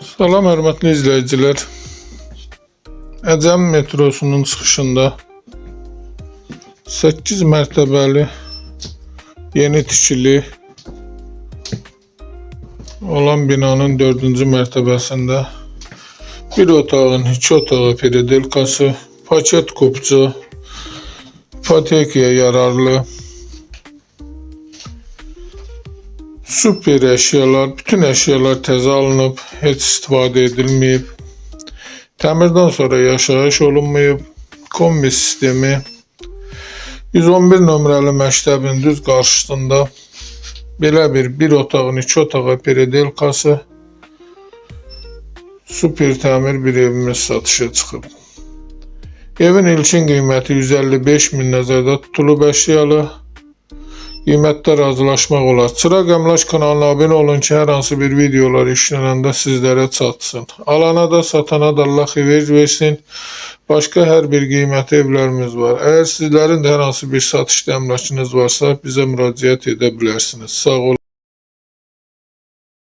Salam hörmətli izləyicilər. Əcəm metrosunun çıxışında 8 mərtəbəli yeni tikili olan binanın 4-cü mərtəbəsində bir otağın 2 otağı peridelkası, paket kupçu, ipotekaya yararlı süper əşyalar, bütün əşyalar təzə alınıb, heç istifadə edilməyib. Təmirdən sonra yaşayış olunmayıb. Kombi sistemi 111 nömrəli məktəbin düz qarşısında belə bir otağın 2 otağı peridelkası süper təmir bir evimiz satışa çıxıb. Evin ilkin qiyməti 155 min nəzərdə tutulub əşyalı. Qiymətdə razılaşmaq olar. Çıraq Əmlak kanalına abunə olun ki, hər hansı bir videolar yüklənəndə sizlərə çatsın. Alana da satana da Allah xeyir versin. Başqa hər bir qiymətli evlərimiz var. Əgər sizlərin də hər hansı bir satışda əmlakınız varsa bizə müraciət edə bilərsiniz. Sağ olun.